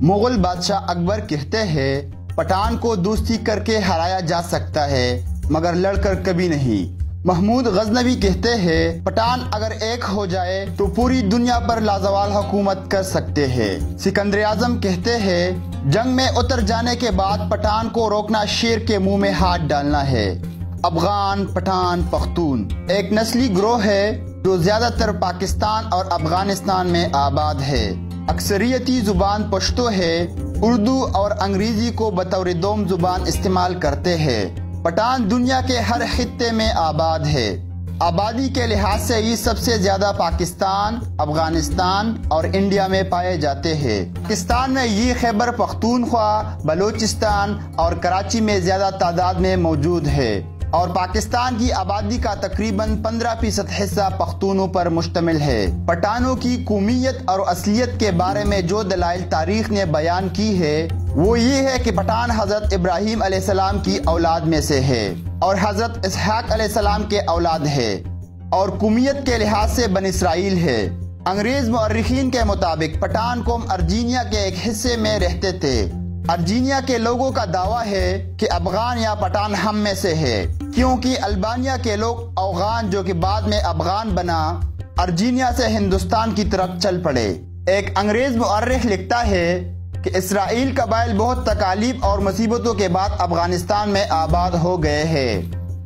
مغل بادشاہ اکبر کہتے ہیں پٹھان کو دوستی کر کے ہرایا جا سکتا ہے مگر لڑ کر کبھی نہیں۔ محمود غزنوی کہتے ہیں پٹھان اگر ایک ہو جائے تو پوری دنیا پر لازوال حکومت کر سکتے ہیں۔ سکندر اعظم کہتے ہیں جنگ میں اتر جانے کے بعد پٹھان کو روکنا شیر کے منہ میں ہاتھ ڈالنا ہے۔ افغان، پٹھان، پختون ایک نسلی گروہ ہے جو زیادہ تر پاکستان اور افغانستان میں آباد ہے۔ اکثریتی زبان پشتو ہے، اردو اور انگریزی کو بطور دوم زبان استعمال کرتے ہیں۔ پٹھان دنیا کے ہر خطے میں آباد ہے۔ آبادی کے لحاظ سے یہ سب سے زیادہ پاکستان، افغانستان اور انڈیا میں پائے جاتے ہیں۔ پاکستان میں یہ خیبر پختونخوا، بلوچستان اور کراچی میں زیادہ تعداد میں موجود ہے اور پاکستان کی آبادی کا تقریباً 15% حصہ پختونوں پر مشتمل ہے۔ پٹھانوں کی قومیت اور اصلیت کے بارے میں جو دلائل تاریخ نے بیان کی ہے وہ یہ ہے کہ پٹھان حضرت ابراہیم علیہ السلام کی اولاد میں سے ہے اور حضرت اسحاق علیہ السلام کے اولاد ہے اور قومیت کے لحاظ سے بنی اسرائیل ہے۔ انگریز مورخین کے مطابق پٹھان قوم ارجینیا کے ایک حصے میں رہتے تھے۔ ارجینیا کے لوگوں کا دعویٰ ہے کہ افغان یا پٹھان ہم میں سے ہے کیونکہ البانیا کے لوگ اوغان جو کہ بعد میں افغان بنا ارجینیا سے ہندوستان کی طرف چل پڑے۔ ایک انگریز مورخ لکھتا ہے کہ اسرائیل قبائل بہت تکالیف اور مصیبتوں کے بعد افغانستان میں آباد ہو گئے ہیں۔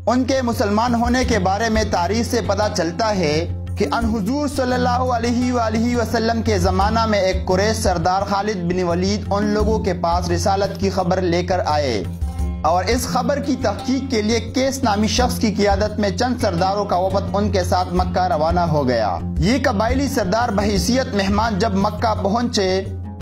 ان کے مسلمان ہونے کے بارے میں تاریخ سے پتہ چلتا ہے کہ ان حضور صلی اللہ علیہ وآلہ وسلم کے زمانہ میں ایک قریش سردار خالد بن ولید ان لوگوں کے پاس رسالت کی خبر لے کر آئے اور اس خبر کی تحقیق کے لیے کیس نامی شخص کی قیادت میں چند سرداروں کا وفد ان کے ساتھ مکہ روانہ ہو گیا۔ یہ قبائلی سردار بحیثیت مہمان جب مکہ پہنچے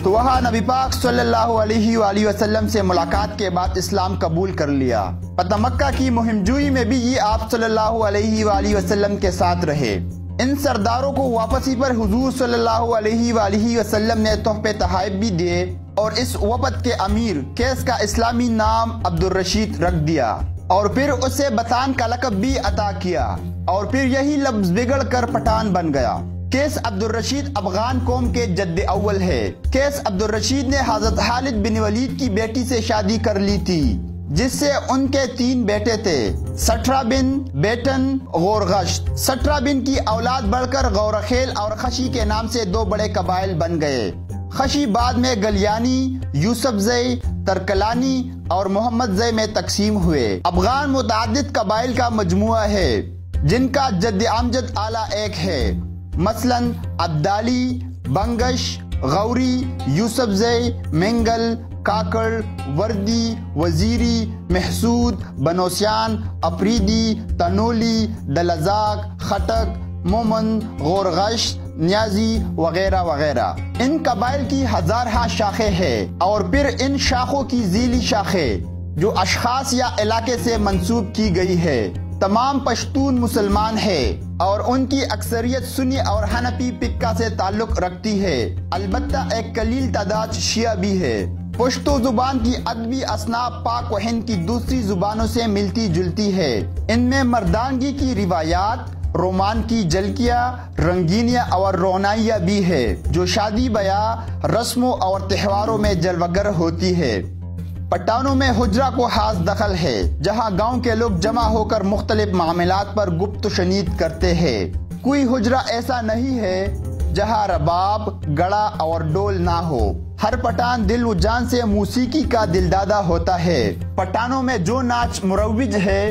تو وہاں نبی پاک صلی اللہ علیہ وآلہ وسلم سے ملاقات کے بعد اسلام قبول کر لیا۔ فتح مکہ کی مہم جوئی میں بھی یہ آپ صلی اللہ علیہ وآلہ وسلم کے ساتھ رہے۔ ان سرداروں کو واپسی پر حضور صلی اللہ علیہ وآلہ وسلم نے تحفے تحائف بھی دیے اور اس وفد کے امیر کیس کا اسلامی نام عبد الرشید رکھ دیا اور پھر اسے بطان کا لقب بھی عطا کیا اور پھر یہی لفظ بگڑ کر پٹھان بن گیا۔ کیس عبد الرشید افغان قوم کے جد اول ہے۔ کیس عبد الرشید نے حضرت خالد بن ولید کی بیٹی سے شادی کر لی تھی جس سے ان کے 3 بیٹے تھے، سٹرا بن، بیٹن، غورغشت۔ سٹرا بن کی اولاد بڑھ کر غورخیل اور خشی کے نام سے 2 بڑے قبائل بن گئے۔ خشی بعد میں گلیانی، یوسف زئی، ترکلانی اور محمد زئی میں تقسیم ہوئے۔ افغان متعدد قبائل کا مجموعہ ہے جن کا جد امجد اعلیٰ ایک ہے، مثلاً عبدالی، بنگش، غوری، یوسف زئی، منگل، کاکڑ، وردی، وزیری، محسود، بنوسیان، افریدی، تنولی، دلزاک، خٹک، مومن، غورغش، نیازی وغیرہ وغیرہ۔ ان قبائل کی ہزارہ شاخیں ہیں اور پھر ان شاخوں کی ذیلی شاخیں جو اشخاص یا علاقے سے منسوب کی گئی ہے۔ تمام پشتون مسلمان ہیں اور ان کی اکثریت سنی اور حنفی فقہ سے تعلق رکھتی ہے، البتہ ایک قلیل تعداد شیعہ بھی ہے۔ پشتو زبان کی ادبی اصناف پاک و ہند کی دوسری زبانوں سے ملتی جلتی ہے۔ ان میں مردانگی کی روایات، رومان کی جھلکیاں، رنگینیاں اور رونائیاں بھی ہے جو شادی بیاہ، رسموں اور تہواروں میں جلوگر ہوتی ہے۔ پٹھانوں میں حجرہ کو خاص دخل ہے جہاں گاؤں کے لوگ جمع ہو کر مختلف معاملات پر گفت و شنید کرتے ہیں۔ کوئی حجرہ ایسا نہیں ہے جہاں رباب، گڑا اور ڈول نہ ہو۔ ہر پٹھان دل و جان سے موسیقی کا دلدادہ ہوتا ہے۔ پٹھانوں میں جو ناچ مروج ہے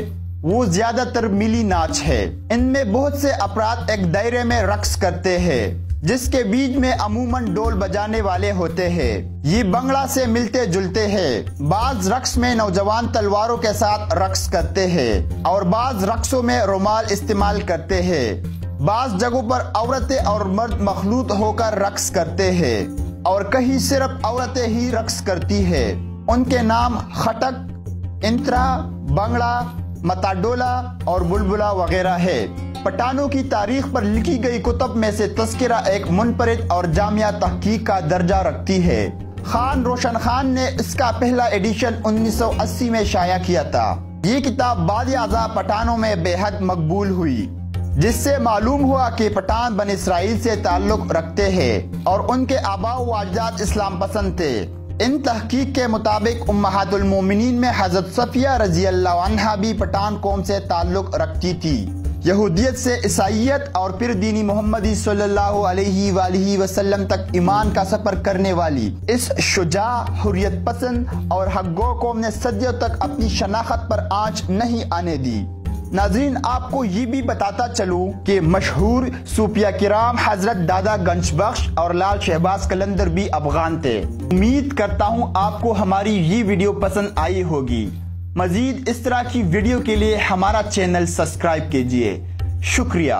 وہ زیادہ تر ملی ناچ ہے۔ ان میں بہت سے افراد ایک دائرے میں رقص کرتے ہیں جس کے بیچ میں عموماً ڈول بجانے والے ہوتے ہیں۔ یہ بنگڑا سے ملتے جلتے ہیں۔ بعض رقص میں نوجوان تلواروں کے ساتھ رقص کرتے ہیں اور بعض رقصوں میں رومال استعمال کرتے ہیں۔ بعض جگہوں پر عورتیں اور مرد مخلوط ہو کر رقص کرتے ہیں اور کہیں صرف عورتیں ہی رقص کرتی ہیں۔ ان کے نام خٹک، انترا، بنگڑا، متاڈولا اور بلبلا وغیرہ ہے۔ پٹھانوں کی تاریخ پر لکھی گئی کتب میں سے تذکرہ ایک منفرد اور جامع تحقیق کا درجہ رکھتی ہے۔ خان روشن خان نے اس کا پہلا ایڈیشن 1980 میں شائع کیا تھا۔ یہ کتاب بعد ازاں پٹھانوں میں بے حد مقبول ہوئی۔ جس سے معلوم ہوا کہ پٹھان بنی اسرائیل سے تعلق رکھتے ہیں اور ان کے آباء و اجداد اسلام پسند تھے۔ ان تحقیق کے مطابق امہات المومنین میں حضرت صفیہ رضی اللہ عنہا بھی پٹھان قوم سے تعلق رکھتی تھی۔ یہودیت سے عیسائیت اور پھر دینی محمدی صلی اللہ علیہ وآلہ وسلم تک ایمان کا سفر کرنے والی اس شجاع، حریت پسند اور حق گو قوم نے صدیوں تک اپنی شناخت پر آنچ نہیں آنے دی۔ ناظرین، آپ کو یہ بھی بتاتا چلوں کہ مشہور صوفیہ کرام حضرت دادا گنج بخش اور لال شہباز قلندر بھی افغان تھے۔ امید کرتا ہوں آپ کو ہماری یہ ویڈیو پسند آئی ہوگی۔ مزید اس طرح کی ویڈیو کے لیے ہمارا چینل سبسکرائب کیجئے۔ شکریہ۔